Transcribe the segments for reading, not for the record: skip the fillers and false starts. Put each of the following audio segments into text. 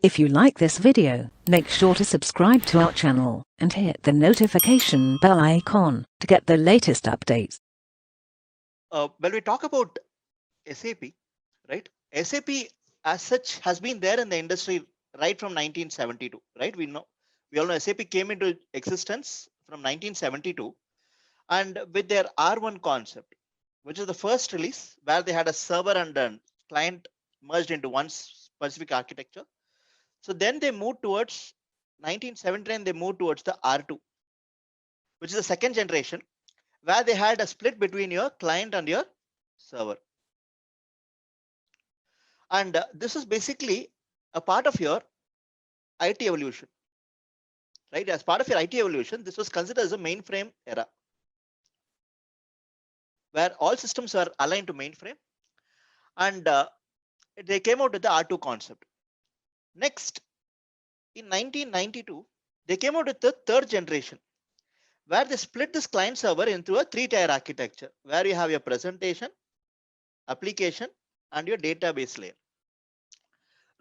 If you like this video, make sure to subscribe to our channel and hit the notification bell icon to get the latest updates. When we talk about SAP, right? SAP as such has been there in the industry right from 1972, right? We all know SAP came into existence from 1972, and with their R1 concept, which is the first release where they had a server and a client merged into one specific architecture. So then they moved towards 1979, they moved towards the R2, which is the second generation, where they had a split between your client and your server. And this is basically a part of your IT evolution, right? As part of your IT evolution, this was considered as a mainframe era, where all systems were aligned to mainframe, and they came out with the R2 concept. Next, in 1992, they came out with the third generation, where they split this client server into a three-tier architecture, where you have your presentation, application, and your database layer,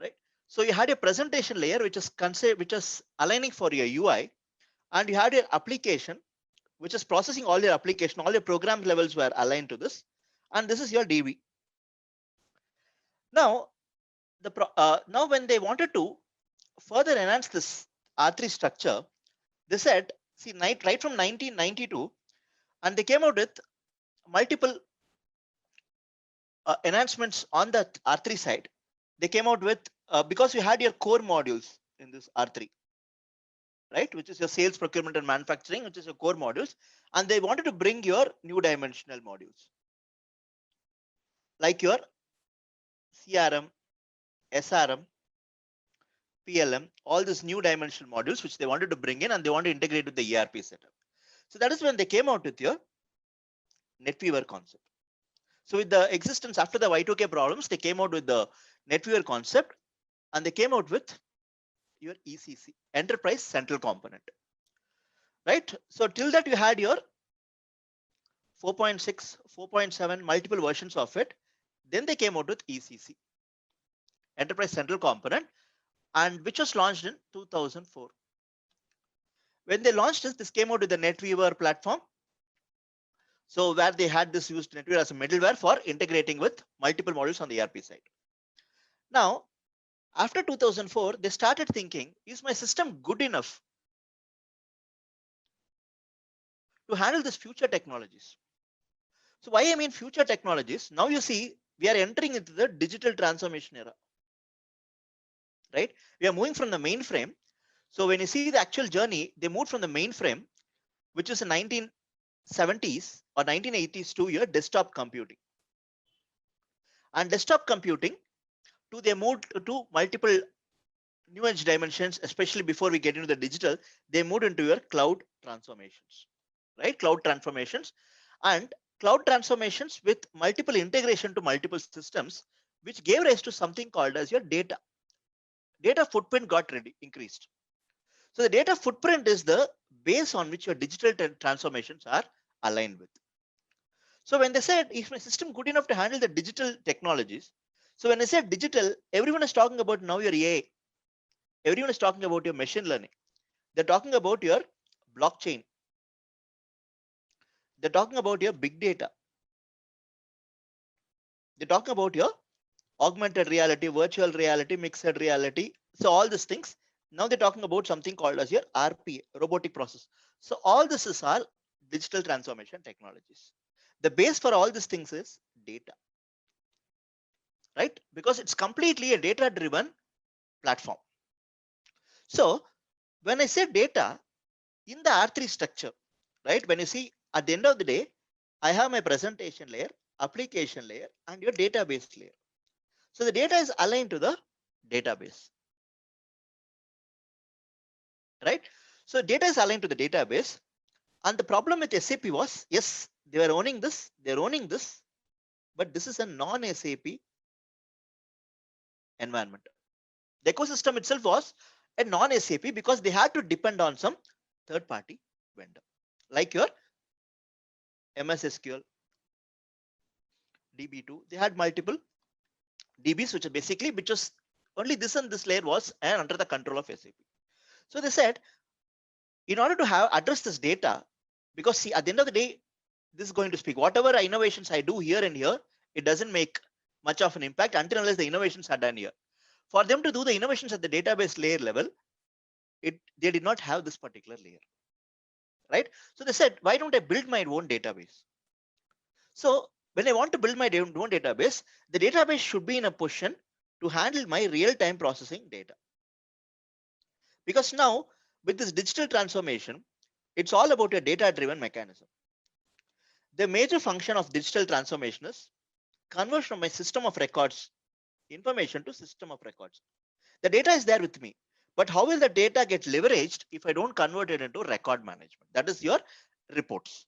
right? So you had your presentation layer, which is aligning for your UI, and you had your application, which is processing all your application, all your program levels were aligned to this, and this is your DB. Now, now when they wanted to further enhance this R3 structure, they said, see, right from 1992, and they came out with multiple enhancements on the R3 side. They came out with, because you had your core modules in this R3, right, which is your sales, procurement, and manufacturing, which is your core modules, and they wanted to bring your new dimensional modules, like your CRM, SRM, PLM, all these new dimensional modules, which they wanted to bring in, and they want to integrate with the ERP setup. So that is when they came out with your NetWeaver concept. So with the existence after the Y2K problems, they came out with the NetWeaver concept, and they came out with your ECC, Enterprise Central Component, right? So till that you had your 4.6, 4.7, multiple versions of it. Then they came out with ECC, Enterprise Central Component, and which was launched in 2004. When they launched this came out with the NetWeaver platform. So where they had this used NetWeaver as a middleware for integrating with multiple models on the ERP side. Now, after 2004, they started thinking, is my system good enough to handle this future technologies? So why I mean future technologies? Now you see, we are entering into the digital transformation era, right? We are moving from the mainframe. So when you see the actual journey, they moved from the mainframe, which is in 1970s or 1980s to your desktop computing. And desktop computing, they moved to multiple new edge dimensions, especially before we get into the digital, they moved into your cloud transformations, right? Cloud transformations and cloud transformations with multiple integration to multiple systems, which gave rise to something called as your data. Data footprint got increased. So the data footprint is the base on which your digital transformations are aligned with. So when they said, is my system good enough to handle the digital technologies? So when I said digital, everyone is talking about now your AI. Everyone is talking about your machine learning. They're talking about your blockchain. They're talking about your big data. They're talking about your augmented reality, virtual reality, mixed reality. So all these things. Now they're talking about something called as your RPA, robotic process. So all this is all digital transformation technologies. The base for all these things is data, right? Because it's completely a data-driven platform. So when I say data in the R3 structure, right? When you see at the end of the day, I have my presentation layer, application layer, and your database layer. So the data is aligned to the database, right? So data is aligned to the database. And the problem with SAP was, yes, they were owning this, they're owning this, but this is a non-SAP environment. The ecosystem itself was a non-SAP because they had to depend on some third-party vendor, like your MS SQL, DB2. They had multiple DBs, which is basically which was Only this and this layer was under the control of SAP. So they said, in order to address this data, because see, at the end of the day, this is going to speak. Whatever innovations I do here and here, it doesn't make much of an impact until unless the innovations are done here. For them to do the innovations at the database layer level, they did not have this particular layer, right? So they said, why don't I build my own database? So when I want to build my own database, the database should be in a position to handle my real-time processing data. Because now with this digital transformation, it's all about a data-driven mechanism. The major function of digital transformation is conversion from my system of records information to system of records. The data is there with me, but how will the data get leveraged if I don't convert it into record management? That is your reports,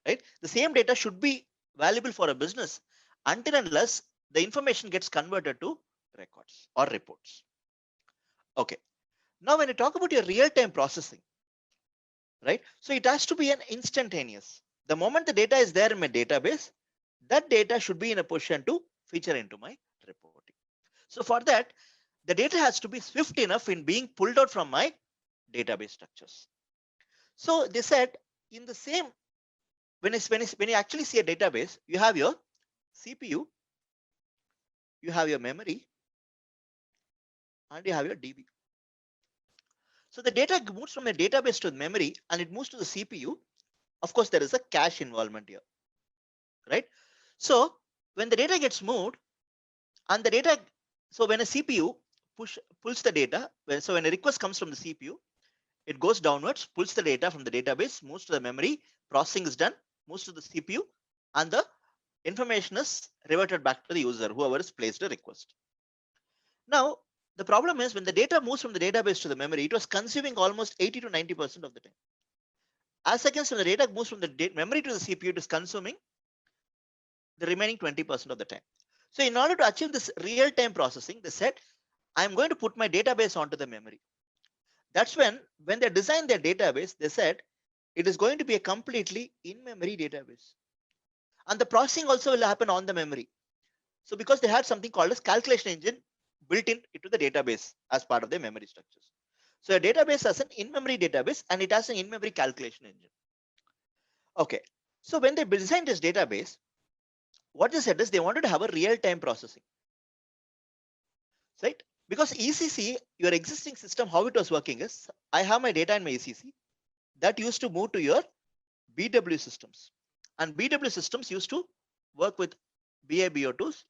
right? The same data should be valuable for a business until and unless the information gets converted to records or reports. Okay. Now, when you talk about your real-time processing, right? So it has to be an instantaneous. The moment the data is there in my database, that data should be in a position to feature into my reporting. So for that, the data has to be swift enough in being pulled out from my database structures. So they said in the same, when you actually see a database, you have your CPU, you have your memory, and you have your DB. So the data moves from a database to the memory and it moves to the CPU. Of course, there is a cache involvement here, right? So when the data gets moved and the data, so when a CPU pulls the data, so when a request comes from the CPU, it goes downwards, pulls the data from the database, moves to the memory, processing is done, moves to the CPU, and the information is reverted back to the user, whoever has placed a request. Now, the problem is when the data moves from the database to the memory, it was consuming almost 80 to 90% of the time. As against when the data moves from the memory to the CPU, it is consuming the remaining 20% of the time. So in order to achieve this real-time processing, they said, I'm going to put my database onto the memory. That's when they designed their database, they said it is going to be a completely in-memory database. And the processing also will happen on the memory. So because they had something called as calculation engine built into the database as part of their memory structures. So a database has an in-memory database and it has an in-memory calculation engine. Okay. So when they designed this database, what they said is they wanted to have a real-time processing, right? Because ECC, your existing system, how it was working is, I have my data in my ECC that used to move to your BW systems, and BW systems used to work with BIBO2s,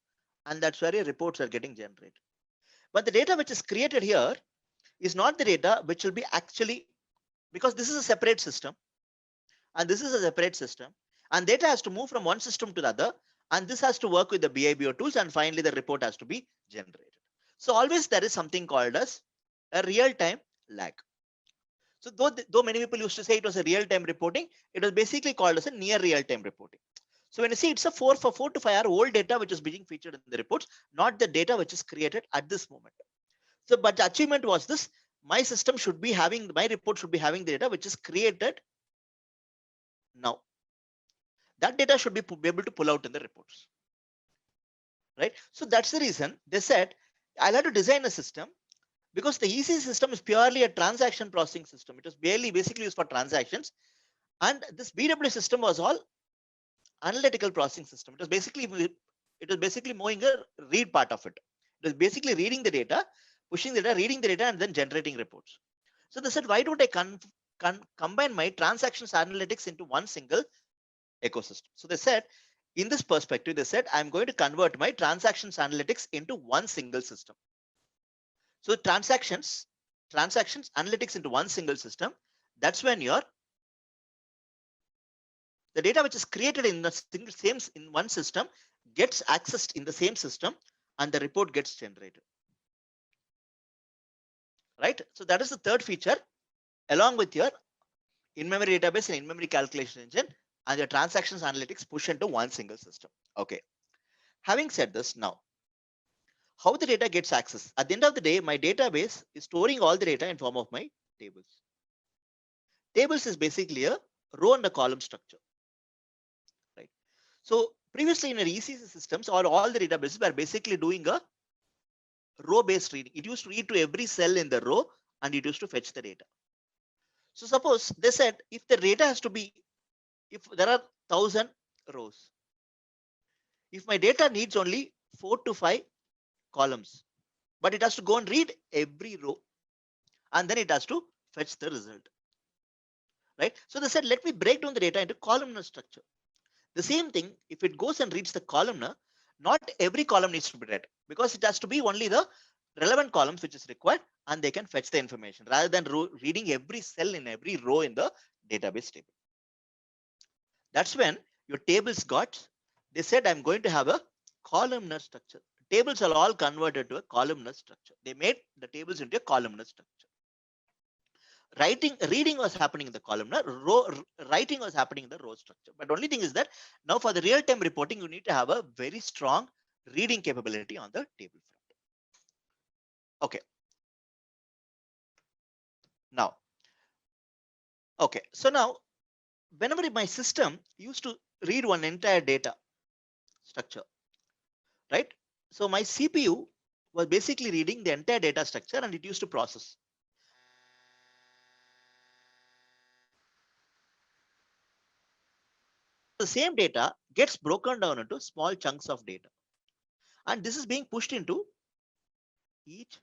and that's where your reports are getting generated. But the data which is created here is not the data which will be actually, because this is a separate system, and this is a separate system, and data has to move from one system to the other, and this has to work with the BIBO tools, and finally the report has to be generated. So always there is something called as a real-time lag. So though many people used to say it was a real-time reporting, it was basically called as a near real-time reporting. So when you see it's a 4 to 5 hour old data which is being featured in the reports, not the data which is created at this moment. So but the achievement was this: my system should be having, my report should be having the data which is created now. That data should be able to pull out in the reports, right? So that's the reason they said I'll have to design a system, because the EC system is purely a transaction processing system. It was basically used for transactions, and this BW system was all analytical processing system. It was basically moving a read part of it. It was basically reading the data, pushing the data, reading the data, and then generating reports. So they said, why don't I combine my transactions analytics into one single ecosystem? So they said, in this perspective, they said, I'm going to convert my transactions analytics into one single system. So transactions analytics into one single system. That's when the data which is created in in one system gets accessed in the same system, and the report gets generated. Right? So that is the third feature, along with your in-memory database and in-memory calculation engine, and your transactions analytics push into one single system. Okay. Having said this, now how the data gets accessed. At the end of the day, my database is storing all the data in form of my tables. Tables is basically a row and a column structure, right? So previously in your ECC systems, or all the databases were basically doing a row based reading. It used to read to every cell in the row and it used to fetch the data. So suppose they said if the data has to be, if there are 1,000 rows, if my data needs only 4 to 5 columns, but it has to go and read every row and then it has to fetch the result, right? So they said, let me break down the data into columnar structure. The same thing, if it goes and reads the columnar, not every column needs to be read because it has to be only the relevant columns which is required and they can fetch the information rather than reading every cell in every row in the database table. That's when your tables got, they said, I'm going to have a columnar structure. Tables are all converted to a columnar structure. They made the tables into a columnar structure. Reading was happening in the columnar, writing was happening in the row structure. But only thing is that now for the real-time reporting, you need to have a very strong reading capability on the table front. Okay. Now, okay. So now, whenever my system used to read one entire data structure, right? So my CPU was basically reading the entire data structure and it used to process. The same data gets broken down into small chunks of data. And this is being pushed into each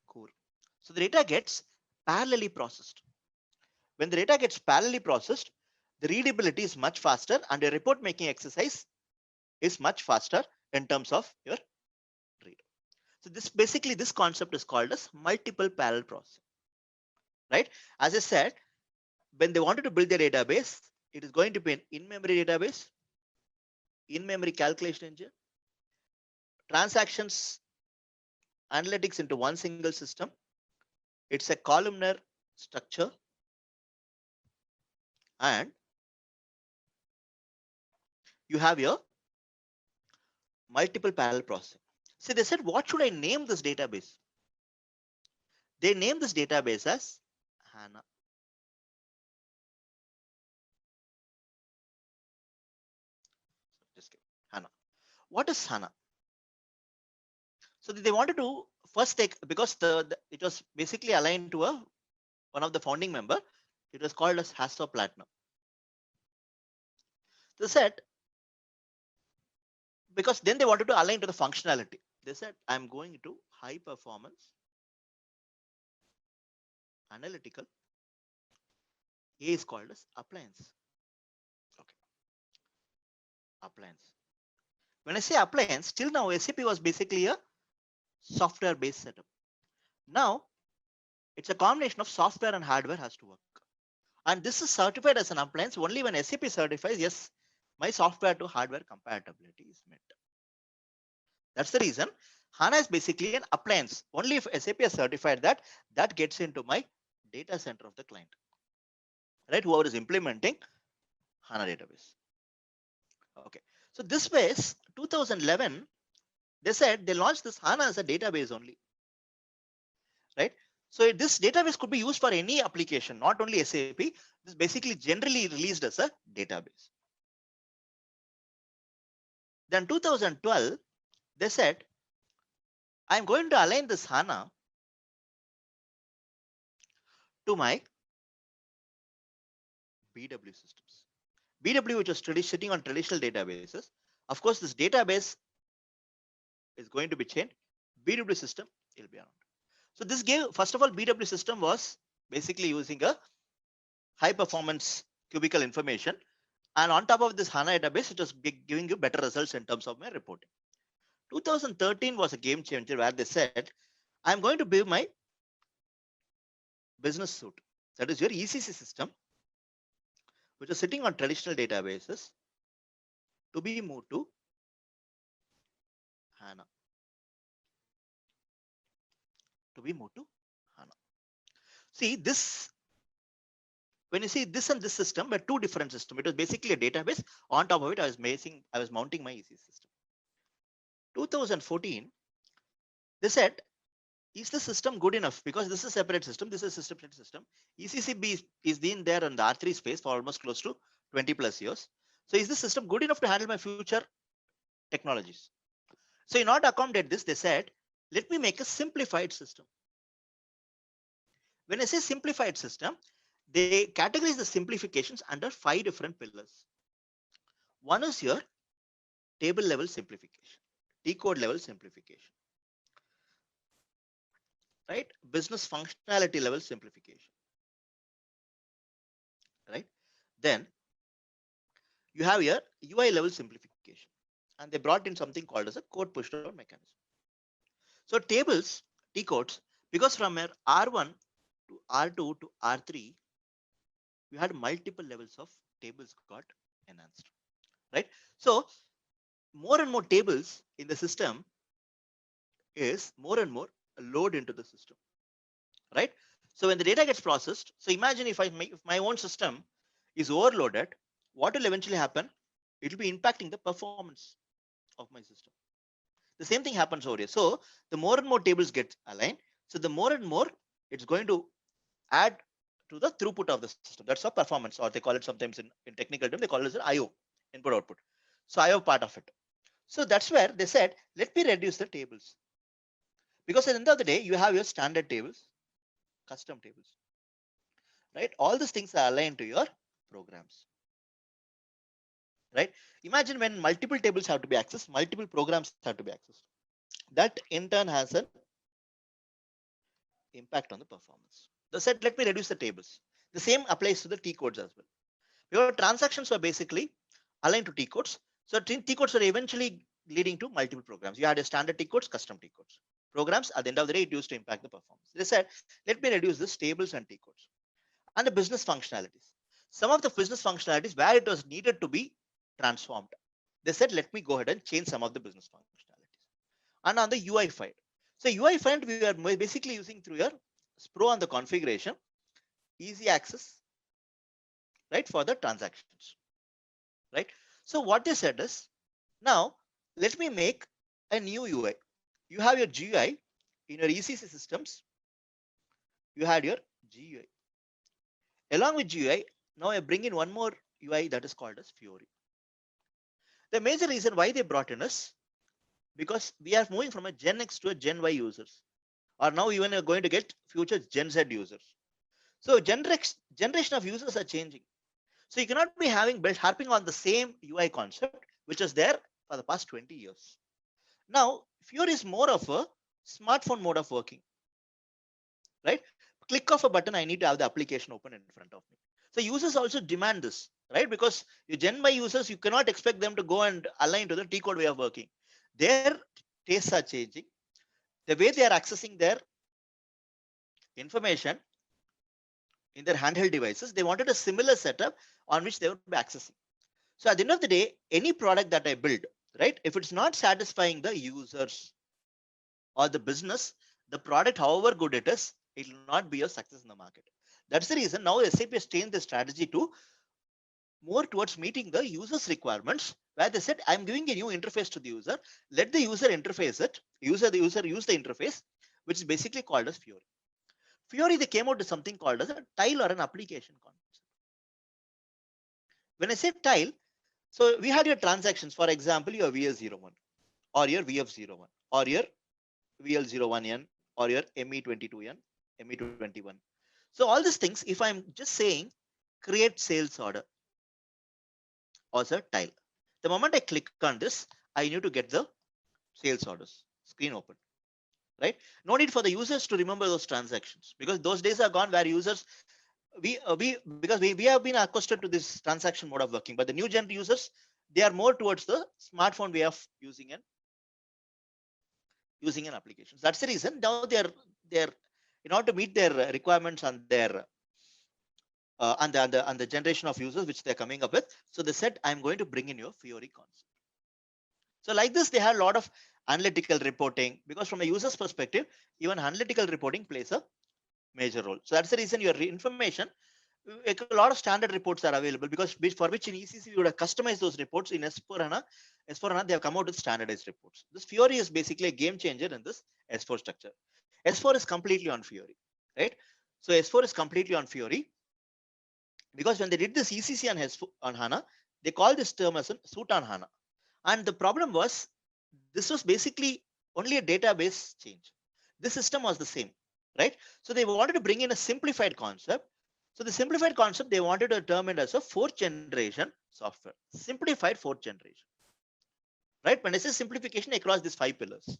core. So the data gets parallelly processed. When the data gets parallelly processed, the readability is much faster and your report making exercise is much faster in terms of your read. So this concept is called as multiple parallel processing, right? As I said, when they wanted to build their database, it is going to be an in-memory database, in-memory calculation engine, transactions, analytics into one single system. It's a columnar structure and you have your multiple parallel processing. So they said, what should I name this database? They named this database as HANA. Just kidding. HANA. What is HANA? So they wanted to first take, because it was basically aligned to one of the founding member. It was called as Hasta Platinum. They said, because then they wanted to align to the functionality. They said, I'm going to high performance analytical. A is called as appliance. Okay. Appliance. When I say appliance, till now SAP was basically a software based setup. Now it's a combination of software and hardware has to work. And this is certified as an appliance only when SAP certifies, yes, my software to hardware compatibility is met. That's the reason HANA is basically an appliance. Only if SAP has certified that, that gets into my data center of the client, right? Whoever is implementing HANA database. Okay. So this was 2011. They said they launched this HANA as a database only, right? So this database could be used for any application, not only SAP. This basically generally released as a database. Then 2012, they said, I'm going to align this HANA to my BW systems. BW, which was sitting on traditional databases. Of course, this database is going to be changed. BW system will be around. So this gave, first of all, BW system was basically using a high performance cubicle information. And on top of this HANA database, it was giving you better results in terms of my reporting. 2013 was a game changer where they said, I'm going to build my business suite. That is your ECC system, which is sitting on traditional databases, to be moved to HANA. To be moved to HANA. See this, when you see this and this system were two different systems. It was basically a database. On top of it, I was mounting my ECC system. 2014, they said, is the system good enough? Because this is a separate system. This is a separate system. ECCB is been there in the R3 space for almost close to 20 plus years. So is this system good enough to handle my future technologies? So in order to accommodate this, they said, let me make a simplified system. When I say simplified system, they categorize the simplifications under 5 different pillars. One is your table level simplification, T code level simplification, right? Business functionality level simplification, right? Then you have your UI level simplification, and they brought in something called as a code pushdown mechanism. So tables, T codes, because from your R1 to R2 to R3, you had multiple levels of tables got enhanced, right? So more and more tables in the system is more and more load into the system, right? So when the data gets processed, so imagine if my own system is overloaded, what will eventually happen? It will be impacting the performance of my system. The same thing happens over here. So the more and more tables get aligned, so the more and more it's going to add to the throughput of the system. That's a performance, or they call it sometimes in technical term, they call it as an IO, input output. So IO part of it. So that's where they said, let me reduce the tables. Because at the end of the day, you have your standard tables, custom tables, right? All these things are aligned to your programs, right? Imagine when multiple tables have to be accessed, multiple programs have to be accessed. That in turn has an impact on the performance. They said, let me reduce the tables. The same applies to the T codes as well. Your transactions were basically aligned to T codes. So T codes are eventually leading to multiple programs. You had a standard T codes, custom T codes. Programs at the end of the day, it used to impact the performance. They said, let me reduce this tables and T codes. And the business functionalities. Some of the business functionalities where it was needed to be transformed. They said, let me go ahead and change some of the business functionalities. And on the UI side. So UI side, we are basically using through your Pro on the configuration, easy access, right, for the transactions, right? So what they said is, now let me make a new UI. You have your GUI in your ECC systems. You had your GUI. Along with GUI, now I bring in one more UI that is called as Fiori. The major reason why they brought in is because we are moving from a Gen X to a Gen Y users, or now even are going to get future Gen Z users. So generation of users are changing. So you cannot be harping on the same UI concept, which is there for the past 20 years. Now, Fiori is more of a smartphone mode of working, right? Click of a button, I need to have the application open in front of me. So users also demand this, right? Because you Gen Y users, you cannot expect them to go and align to the T code way of working. Their tastes are changing. The way they are accessing their information in their handheld devices, they wanted a similar setup on which they would be accessing. So at the end of the day, any product that I build, right, if it's not satisfying the users or the business, the product, however good it is, it will not be a success in the market. That's the reason now SAP has changed the strategy to more towards meeting the user's requirements, where they said, I'm giving a new interface to the user. Let the user interface it. The user use the interface, which is basically called as Fiori. Fiori, they came out with something called as a tile or an application concept. When I say tile, so we had your transactions, for example, your VS01 or your VF01 or your VL01N or your ME22N, ME21. So all these things, if I'm just saying create sales order as a tile, the moment I click on this, I need to get the sales orders screen open, right? No need for the users to remember those transactions, because those days are gone where users, we have been accustomed to this transaction mode of working, but the new gen users, they are more towards the smartphone way of using an application. So that's the reason now they're in order to meet their requirements on their and the generation of users which they're coming up with. So they said, I'm going to bring in your Fiori concept. So like this, they have a lot of analytical reporting, because from a user's perspective, even analytical reporting plays a major role. So that's the reason your information, a lot of standard reports are available, because for which in ECC you would have customized those reports. In S4HANA, they have come out with standardized reports. This Fiori is basically a game changer in this S4 structure. S4 is completely on Fiori, right? So S4 is completely on Fiori, because when they did this ECC on HANA, they called this term as a suit on HANA. And the problem was, this was basically only a database change. This system was the same, right? So they wanted to bring in a simplified concept. So the simplified concept, they wanted to term it as a fourth generation software, simplified fourth generation, right? When I say simplification across these 5 pillars.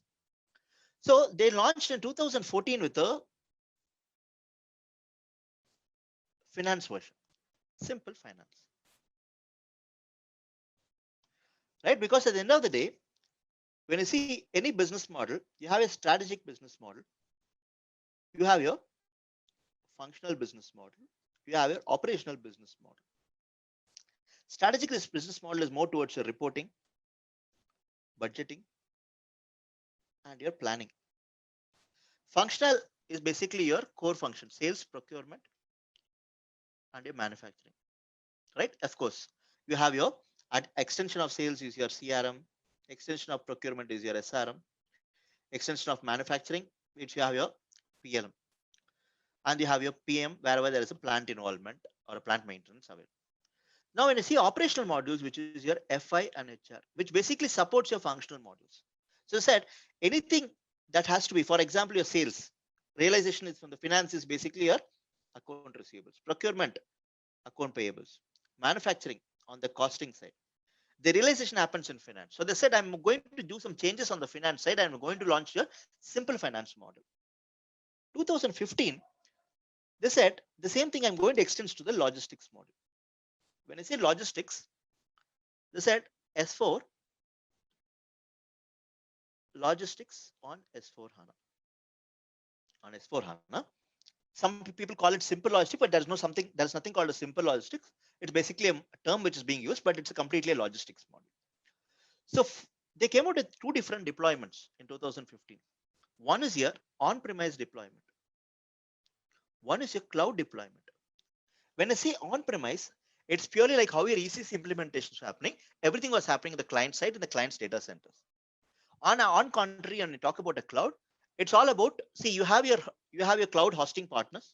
So they launched in 2014 with a finance version, simple finance, right? Because at the end of the day, when you see any business model, you have a strategic business model, you have your functional business model, you have your operational business model. Strategic business model is more towards your reporting, budgeting, and your planning. Functional is basically your core function, sales, procurement, and your manufacturing, right? Of course, you have your extension of sales is your CRM, extension of procurement is your SRM, extension of manufacturing, which you have your PLM, and you have your PM wherever there is a plant involvement or a plant maintenance available. Now, when you see operational modules, which is your FI and HR, which basically supports your functional modules. So I said anything that has to be, for example, your sales realization is from the finance is basically your account receivables, procurement, account payables, manufacturing on the costing side. The realization happens in finance. So they said, I'm going to do some changes on the finance side. I'm going to launch a simple finance model. 2015, they said the same thing I'm going to extend to the logistics model. When I say logistics, they said S4 logistics on S4 HANA. On S4 HANA, some people call it simple logistics, but there's nothing called a simple logistics. It's basically a term which is being used, but it's a completely a logistics model. So they came out with 2 different deployments in 2015. One is your on-premise deployment. One is your cloud deployment. When I say on-premise, it's purely like how your ECC implementation is happening. Everything was happening in the client side in the client's data centers. On contrary, when you talk about a cloud, it's all about, see, you have your cloud hosting partners,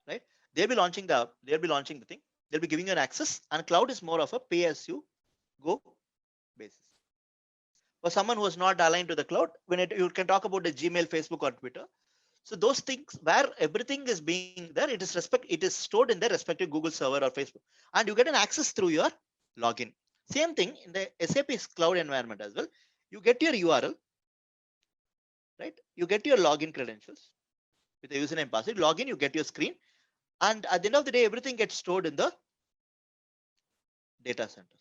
right? They'll be launching the thing. They'll be giving you an access, and cloud is more of a pay as you go basis. For someone who is not aligned to the cloud, you can talk about the Gmail, Facebook, or Twitter. So those things where everything is being there, it is stored in their respective Google server or Facebook, and you get an access through your login. Same thing in the SAP cloud environment as well. You get your URL, right? You get your login credentials with the username password. Login, you get your screen, and at the end of the day, everything gets stored in the data centers.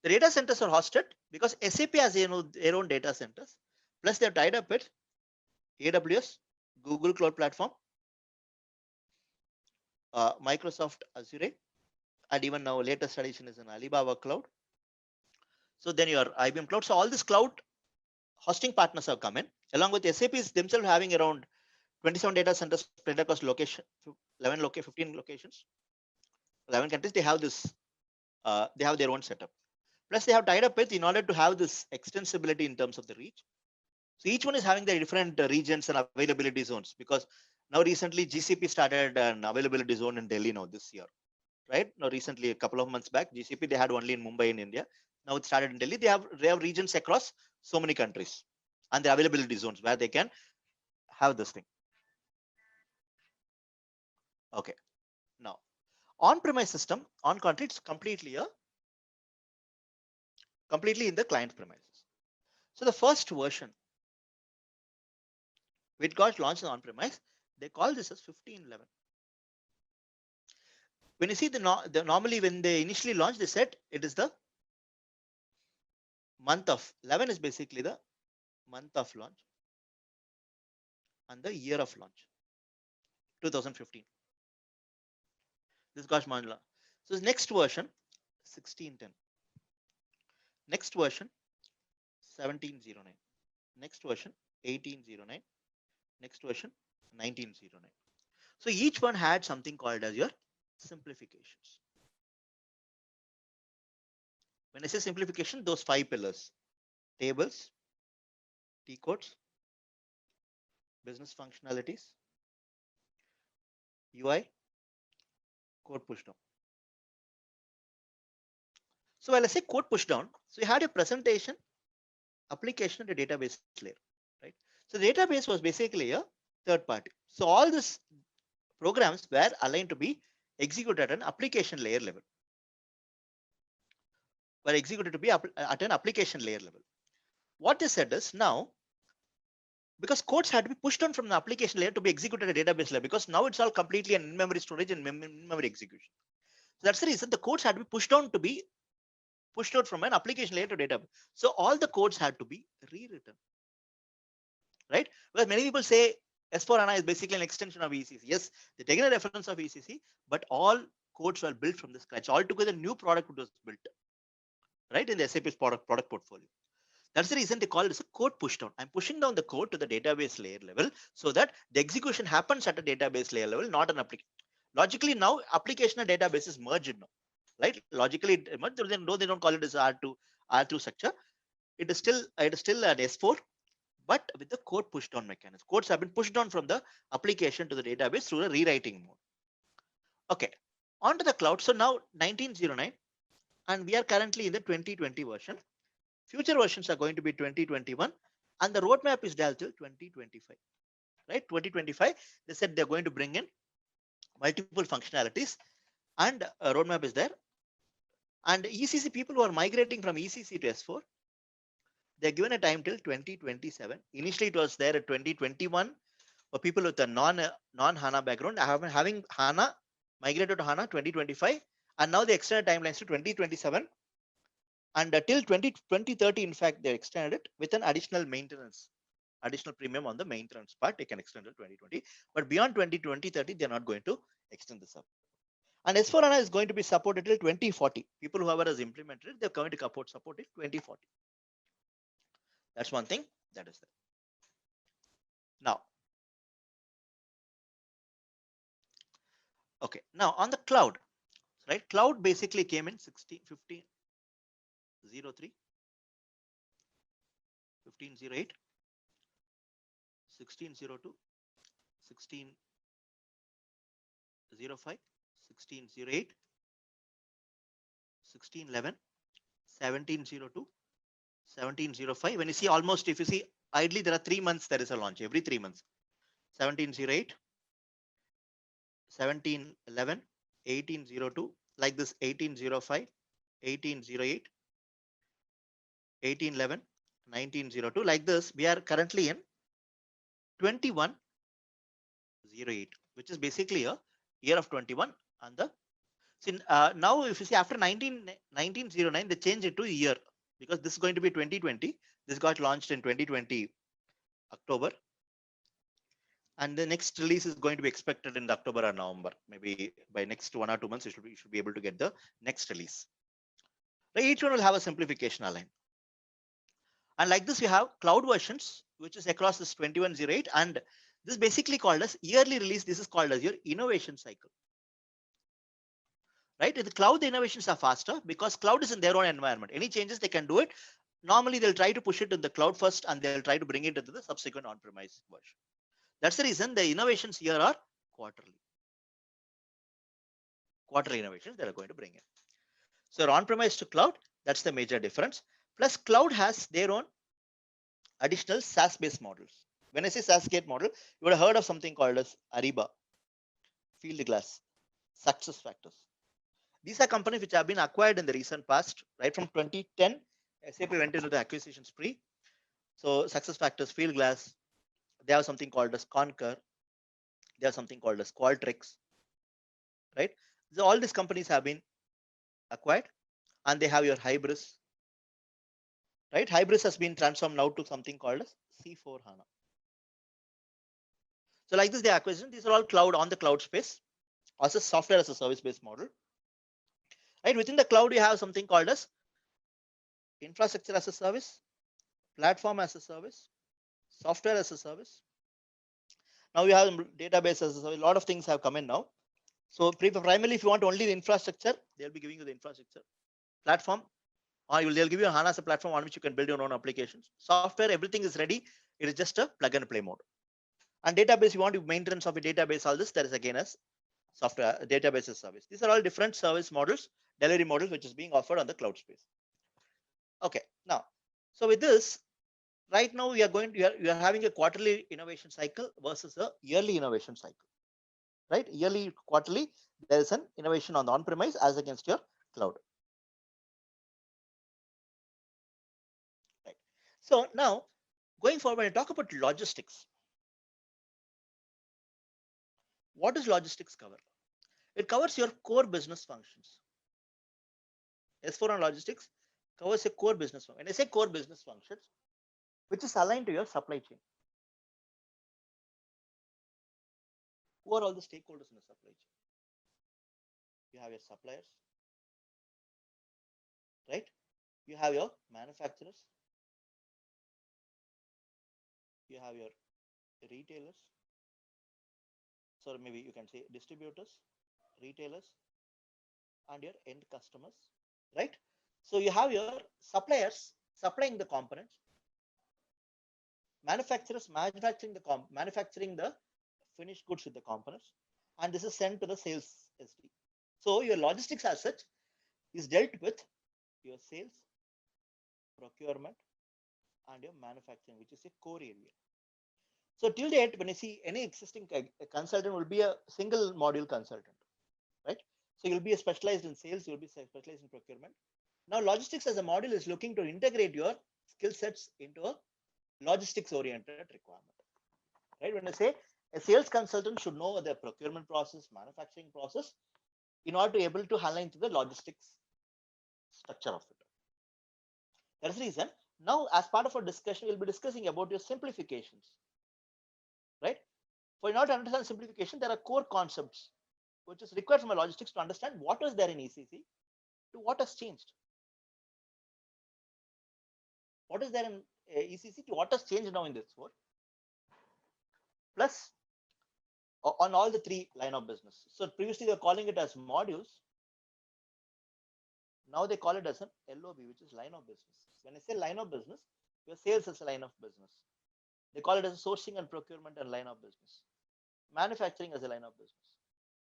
The data centers are hosted because SAP has their own data centers. Plus, they're tied up with AWS, Google Cloud Platform, Microsoft Azure, and even now latest addition is an Alibaba Cloud. So then your IBM Cloud. So all these cloud hosting partners have come in, along with SAPs themselves having around 27 data centers spread across 15 locations, 11 countries. They have this, they have their own setup. Plus, they have tied up with in order to have this extensibility in terms of the reach. So each one is having their different regions and availability zones, because now recently GCP started an availability zone in Delhi now this year, right? Now recently, a couple of months back, GCP they had only in Mumbai in India. Now it started in Delhi. They have regions across so many countries and the availability zones where they can have this thing. Okay. Now, on-premise system, on country, it's completely in the client premises. So the first version, which got launched on-premise, they call this as 1511. When you see normally when they initially launched, they said it is the month of 11 is basically the month of launch and the year of launch, 2015. This got Manila. So the next version, 1610. Next version, 1709. Next version, 1809. Next version, 1909. So each one had something called as your simplifications. When I say simplification, those 5 pillars: tables, T codes, business functionalities, UI, code pushdown. So while I say code pushdown, so you had a presentation application and a database layer, right? So the database was basically a third party. So all these programs were aligned to be executed at an application layer level, were executed to be at an application layer level. What they said is now, because codes had to be pushed on from the application layer to be executed at a database layer, because now it's all completely an in-memory storage and in-memory execution. So that's the reason the codes had to be pushed on to be pushed out from an application layer to database. So all the codes had to be rewritten, right? Because many people say S4HANA is basically an extension of ECC. Yes, they taken a reference of ECC, but all codes were built from the scratch. Altogether, new product was built, right, in the SAP's product portfolio. That's the reason they call it as a code push down. I'm pushing down the code to the database layer level so that the execution happens at a database layer level, not an application. Logically, now application and database is merged now, right? Logically, though they don't call it as R2 structure, it is still an S4, but with the code push down mechanism. Codes have been pushed down from the application to the database through a rewriting mode. Okay, onto the cloud. So now 1909, and we are currently in the 2020 version. Future versions are going to be 2021, and the roadmap is there till 2025. Right, 2025. They said they're going to bring in multiple functionalities, and a roadmap is there. And ECC people who are migrating from ECC to S4, they're given a time till 2027. Initially, it was there at 2021 for people with a non-HANA background. Having HANA migrated to HANA 2025, and now they extended timelines to 2027. And till 2030, in fact, they extended it with an additional premium on the maintenance part. They can extend till 2020, but beyond 2030, they're not going to extend this up. And S4HANA is going to be supported till 2040. People whoever has implemented it, they're going to support it 2040. That's one thing that is there. Now, okay, now on the cloud, right? Cloud basically came in 1503, 1508, 1602, 1605, 1608, 1611, 1702, 1705. When you see almost, if you see idly, there are 3 months, there is a launch every 3 months. 1708, 1711, 1802, like this 1805, 1808, 1811, 1902, like this. We are currently in 2108, which is basically a year of 21. And the now if you see after 1909, they changed it to year, because this is going to be 2020. This got launched in 2020 October, and the next release is going to be expected in October or November. Maybe by next 1 or 2 months, you should be able to get the next release. Right, each one will have a simplification aligned. And like this, you have cloud versions, which is across this 2108, and this is basically called as yearly release. This is called as your innovation cycle. Right, in the cloud, the innovations are faster because cloud is in their own environment. Any changes they can do it. Normally, they'll try to push it in the cloud first, and they'll try to bring it into the subsequent on-premise version. That's the reason the innovations here are quarterly innovations that are going to bring in. So on-premise to cloud, that's the major difference. Plus, cloud has their own additional SaaS-based models. When I say SaaS-based model, you would have heard of something called as Ariba, Fieldglass, SuccessFactors. These are companies which have been acquired in the recent past, right? From 2010, SAP went into the acquisition spree. So SuccessFactors, Fieldglass, they have something called as Concur. They have something called as Qualtrics, right? So all these companies have been acquired, and they have your Hybris, right? Hybris has been transformed now to something called as C4HANA. So like this, the acquisition, these are all cloud on the cloud space, also software as a service-based model. Right, within the cloud, you have something called as infrastructure as a service, platform as a service, software as a service. Now you have database as a service. A lot of things have come in now. So primarily, if you want only the infrastructure, they'll be giving you the infrastructure. Platform, or they'll give you a HANA as a platform on which you can build your own applications. Software, everything is ready. It is just a plug and play mode. And database, you want to maintenance of a database, all this, there is again as software database as service. These are all different service models, delivery models, which is being offered on the cloud space. Okay, now, so with this, right now we are going to, you are having a quarterly innovation cycle versus a yearly innovation cycle, right? Yearly, quarterly, there is an innovation on the on-premise as against your cloud. Right. So now going forward, when I talk about logistics, what does logistics cover? It covers your core business functions. S4 on logistics covers your core business function. When I say core business functions, which is aligned to your supply chain. Who are all the stakeholders in the supply chain? You have your suppliers, right? You have your manufacturers, you have your retailers, so maybe you can say distributors, retailers, and your end customers, right? So you have your suppliers supplying the components, manufacturers manufacturing the finished goods with the components, and this is sent to the sales SD. So your logistics as such is dealt with your sales, procurement, and your manufacturing, which is a core area. So till date, when you see any existing consultant will be a single module consultant, right? So you'll be specialized in sales, you'll be specialized in procurement. Now logistics as a module is looking to integrate your skill sets into a logistics oriented requirement, right? When I say a sales consultant should know the procurement process, manufacturing process, in order to be able to align to the logistics structure of it. That's the reason. Now, as part of our discussion, we'll be discussing about your simplifications, right? For in order to understand simplification, there are core concepts which is required from a logistics to understand what is there in ECC to what has changed. What is there in ECC to what has changed now in this 4? Plus, on all the 3 line of business. So previously they were calling it as modules. Now they call it as an LOB, which is line of business. When I say line of business, your sales is a line of business. They call it as sourcing and procurement and line of business. Manufacturing as a line of business,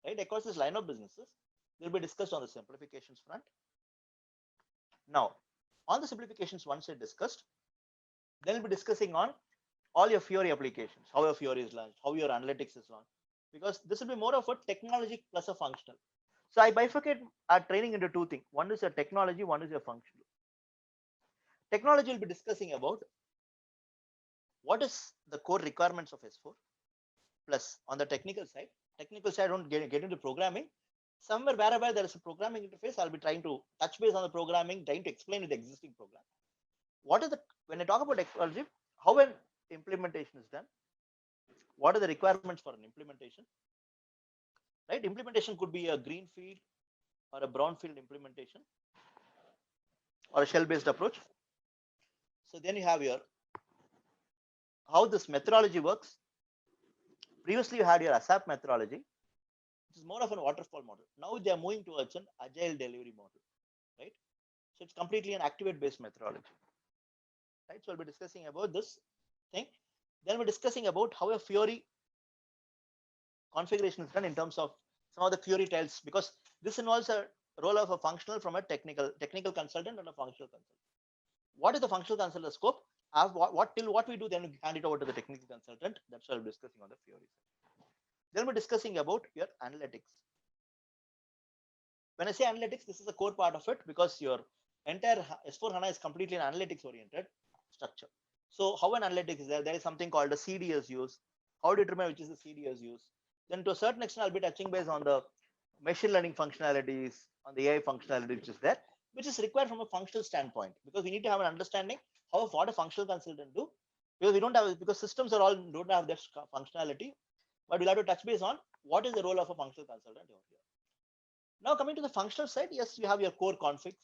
right? Across this line of businesses, they'll be discussed on the simplifications front. Now, on the simplifications once I discussed, then we'll be discussing on all your Fiori applications, how your Fiori is launched, how your analytics is launched, because this will be more of a technology plus a functional. So I bifurcate our training into 2 things. One is your technology, one is your functional. Technology will be discussing about what is the core requirements of S4. Plus on the technical side, I don't get into programming. Somewhere wherever there is a programming interface, I'll be trying to touch base on the programming, trying to explain the existing program. What is the, when I talk about technology, how an implementation is done, what are the requirements for an implementation, right? Implementation could be a greenfield or a brownfield implementation or a shell-based approach. So then you have your how this methodology works. Previously you had your SAP methodology, which is more of a waterfall model. Now they are moving towards an agile delivery model, right? So it's completely an activate-based methodology, right? So we'll be discussing about this thing. Then we're discussing about how a Fiori configuration is done in terms of some of the Fiori tiles, because this involves a role of a functional from a technical consultant and a functional consultant. What is the functional consultant scope? What we do, then we hand it over to the technical consultant. That's what we're discussing on the Fiori. Then we're discussing about your analytics. When I say analytics, this is a core part of it because your entire S4 HANA is completely an analytics oriented structure. So how an analytics is there? There is something called a CDS use. How to determine which is the CDS use? Then to a certain extent, I'll be touching base on the machine learning functionalities, on the AI functionality which is there, which is required from a functional standpoint, because we need to have an understanding of what a functional consultant do, because we don't have, because systems are all don't have that functionality, but we'll have to touch base on what is the role of a functional consultant over here. Now coming to the functional side, yes, you have your core configs,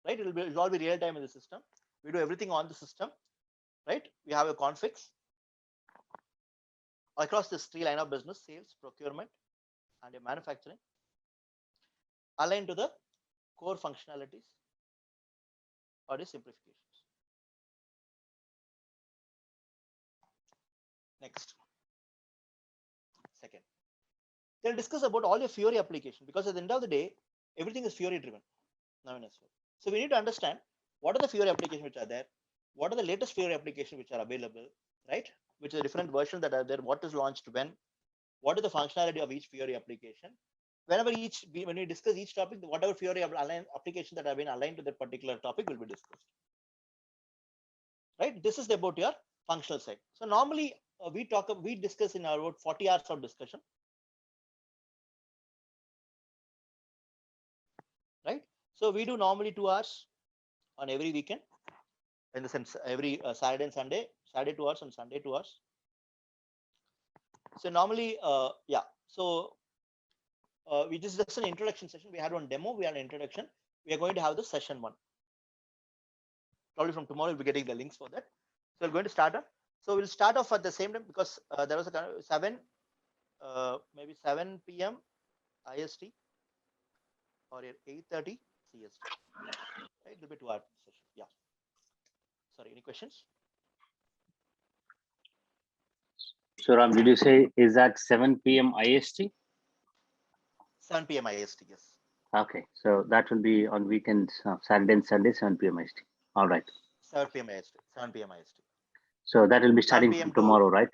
right? It'll all be real time in the system. We do everything on the system, right? We have a configs across this 3 line of business: sales, procurement, and your manufacturing, aligned to the core functionalities or the simplifications. Next, second, they'll discuss about all your Fiori application, because at the end of the day, everything is Fiori driven now in S4. So we need to understand what are the Fiori applications which are there, what are the latest Fiori applications which are available, right? Which are different versions that are there, what is launched when, what is the functionality of each Fiori application. When we discuss each topic, whatever Fiori application that have been aligned to that particular topic will be discussed. Right? This is about your functional side. So normally we discuss in our about 40 hours of discussion. Right? So we do normally 2 hours on every weekend. In the sense, every Saturday and Sunday, Saturday 2 hours and Sunday 2 hours. So normally, yeah. So we just an introduction session. We had one demo. We had an introduction. We are going to have the session 1. Probably from tomorrow, we'll be getting the links for that. So we're going to start off. So we'll start off at the same time because there was a kind of maybe 7 p.m. IST or 8:30 CST. Right, it'll be 2 hour session. Yeah. Sorry, any questions? So Ram, did you say is that 7 p.m. IST? 7 p.m. IST, yes. Okay, so that will be on weekends, Saturday and Sunday, 7 p.m. IST. All right. 7 p.m. IST. 7 p.m. IST. So that will be starting from tomorrow, right?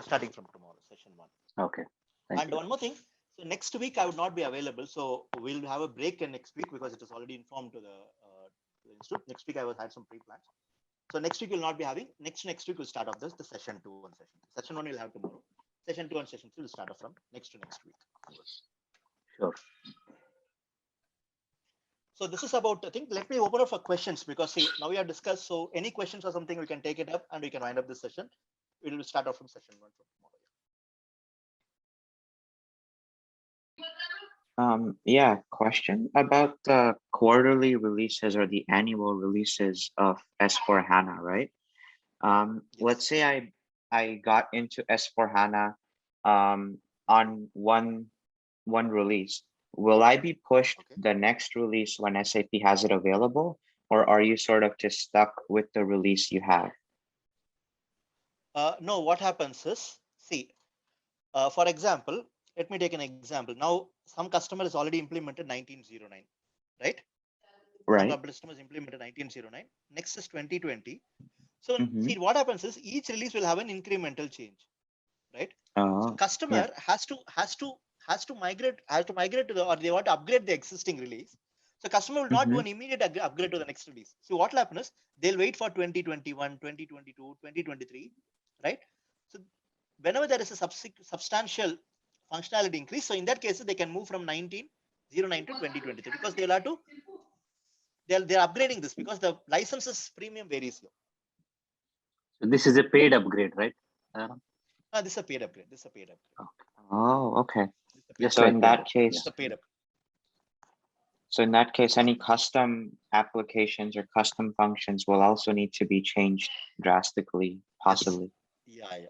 Starting from tomorrow, session 1. Okay. Thank you. One more thing. So next week I would not be available. So we'll have a break in next week because it is already informed to the institute. Next week I will had some pre-plans. So next week we'll not be having. Next week we'll start off the session 2 and session. Session 1 we'll have tomorrow. Session 2 and session 3 will start off from next to next week. Sure. So this is about, I think, let me open up for questions because see, now we have discussed. So any questions or something, we can take it up and we can wind up this session. We will start off from session 1 from tomorrow. Yeah, question about the quarterly releases or the annual releases of S4HANA, right? Yes. Let's say I got into S4HANA on one release. Will I be pushed the next release when SAP has it available, or are you sort of just stuck with the release you have? No, what happens is, see, for example, let me take an example. Now, some customer has already implemented 1909, right? Right. Some customers implemented 1909. Next is 2020. So see, what happens is each release will have an incremental change, right? So customer has to migrate to the, or they want to upgrade the existing release. So customer will not do an immediate upgrade to the next release. So what will happen is they'll wait for 2021, 2022, 2023, right? So whenever there is a substantial functionality increase, so in that case they can move from 1909 to 2023 because they'll have to they're upgrading this because the licenses premium varies here. So this is a paid upgrade, right? This is a paid upgrade. Okay. Oh, okay. Just so like in that case, it's a paid upgrade. So in that case, any custom applications or custom functions will also need to be changed drastically, possibly. Yes. Yeah.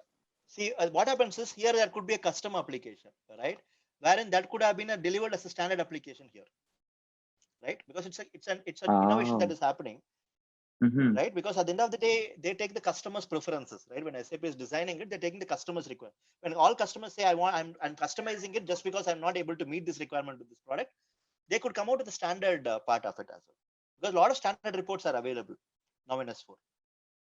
See, what happens is here there could be a custom application, right? Wherein that could have been delivered as a standard application here, right? Because it's an innovation that is happening, right? Because at the end of the day, they take the customer's preferences, right? When SAP is designing it, they're taking the customer's requirement. When all customers say, I'm customizing it just because I'm not able to meet this requirement with this product, they could come out with the standard part of it as well. Because a lot of standard reports are available now in S4,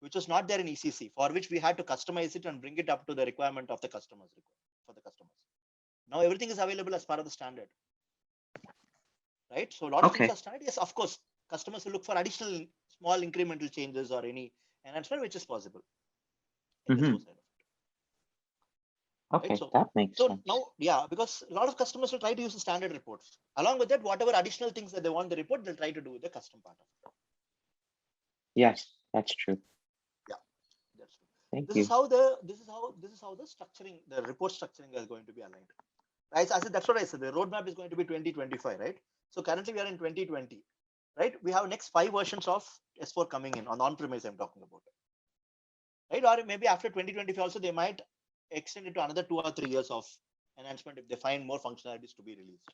which was not there in ECC, for which we had to customize it and bring it up to the requirement of the customers for the customers. Now everything is available as part of the standard, right? So a lot of things are standard. Yes, of course, customers will look for additional small incremental changes or any enhancement, which is possible. Okay, right? So, that makes sense. Now, yeah, because a lot of customers will try to use the standard reports. Along with that, whatever additional things that they want the report, they'll try to do with the custom part of it. Yes, that's true. Yeah, that's true. Thank this you. is how the structuring, the report structuring is going to be aligned. Right? I said that's what I said. The roadmap is going to be 2025, right? So currently we are in 2020, right? We have next 5 versions of S4 coming in on-premise. I'm talking about, right? Or maybe after 2025 also they might extend it to another 2 or 3 years of enhancement if they find more functionalities to be released,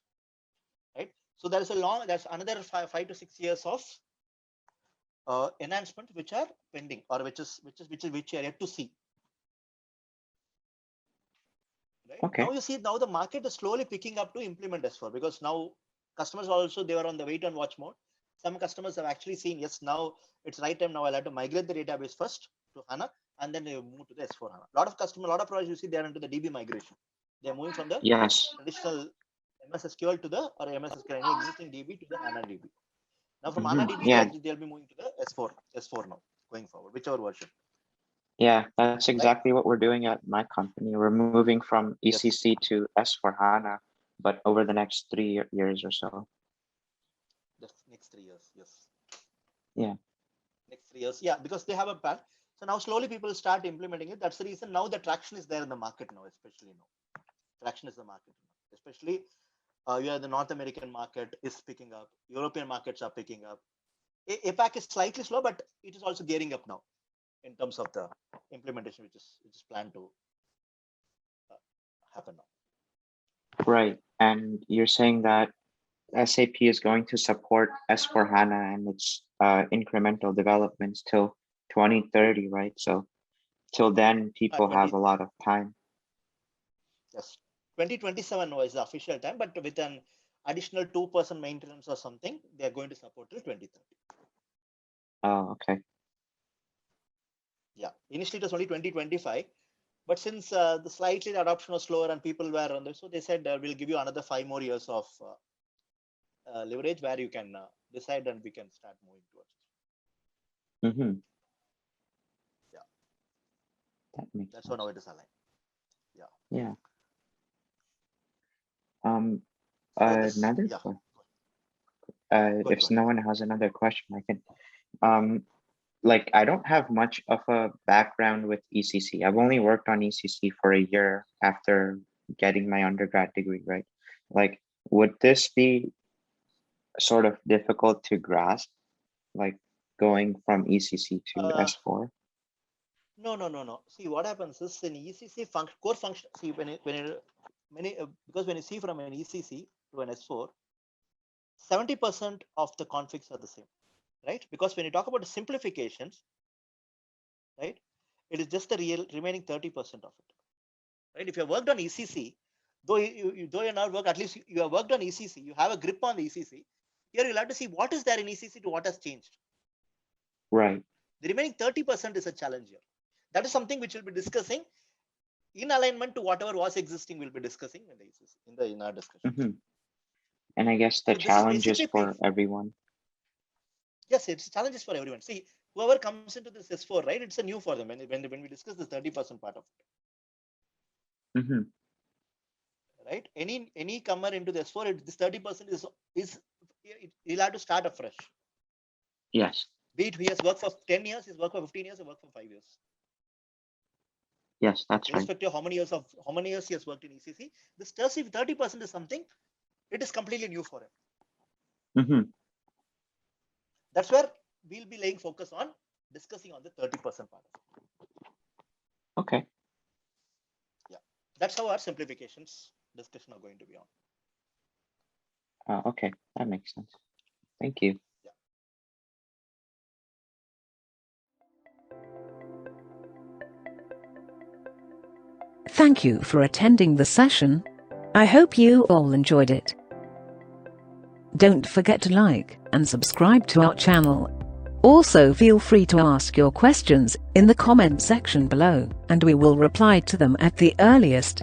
right? So there's another 5 to 6 years of enhancement which are pending or which are yet to see. Right? Okay. Now you see, now the market is slowly picking up to implement S4 because now customers also, they were on the wait and watch mode. Some customers have actually seen, yes, now it's right time. Now I'll have to migrate the database first to HANA, and then they move to the S4 HANA. A lot of customers, a lot of projects you see, they're into the DB migration. They're moving from the Yes. traditional MS SQL to the, or MS SQL, any existing DB to the HANA DB. Now from Mhm. HANA DB, Yeah. they'll be moving to the S4 now, going forward, whichever version. Yeah, that's exactly what we're doing at my company. We're moving from ECC to S/4HANA, but over the next 3 years or so. The next 3 years, yes. Yeah. Next 3 years, yeah, because they have a plan. So now slowly people start implementing it. That's the reason now the traction is there in the market now, especially now. Traction is the market now, especially the North American market is picking up. European markets are picking up. APAC is slightly slow, but it is also gearing up now in terms of the implementation, which is planned to happen now. Right. And you're saying that SAP is going to support S/4HANA and its incremental developments till 2030, right? So till then, people have a lot of time. Yes, 2027 was the official time, but with an additional 2% maintenance or something, they are going to support till 2030. Oh, okay. Yeah, initially it was only 2025, but since the slightly the adoption was slower and people were on this, so they said we'll give you another 5 more years of leverage where you can decide and we can start moving towards it. Mm-hmm. Yeah, That's how now it is aligned. Yeah. Yeah. So if no one has another question, I can. Like, I don't have much of a background with ECC. I've only worked on ECC for a year after getting my undergrad degree, right? Like, would this be sort of difficult to grasp, like going from ECC to S4? No. See, what happens is in ECC core function. See, because when you see from an ECC to an S4, 70% of the configs are the same, right? Because when you talk about the simplifications, right, it is just the remaining 30% of it, right? If you have worked on ECC, though you not work, at least you have worked on ECC, you have a grip on the ECC. Here you'll have to see what is there in ECC to what has changed. Right. The remaining 30% is a challenge here. That is something which we'll be discussing in alignment to whatever was existing. We'll be discussing in the ECC, in our discussion. Mm-hmm. And I guess the challenges for everyone. Yes, it's challenges for everyone. See, whoever comes into this S4, right? It's a new for them when we discuss the 30% part of it. Mm-hmm. Right? Any comer into the S4, this 30% is he'll have to start afresh. Yes. Be it he has worked for 10 years, he's worked for 15 years, he worked for 5 years. Yes, that's right. Irrespective of how many years he has worked in ECC, this 30% is something, it is completely new for him. Mm-hmm. That's where we'll be laying focus on discussing on the 30% part. Okay. Yeah, that's how our simplifications discussion are going to be on. Okay, that makes sense. Thank you. Thank you for attending the session. I hope you all enjoyed it. Don't forget to like and subscribe to our channel. Also, feel free to ask your questions in the comment section below, and we will reply to them at the earliest.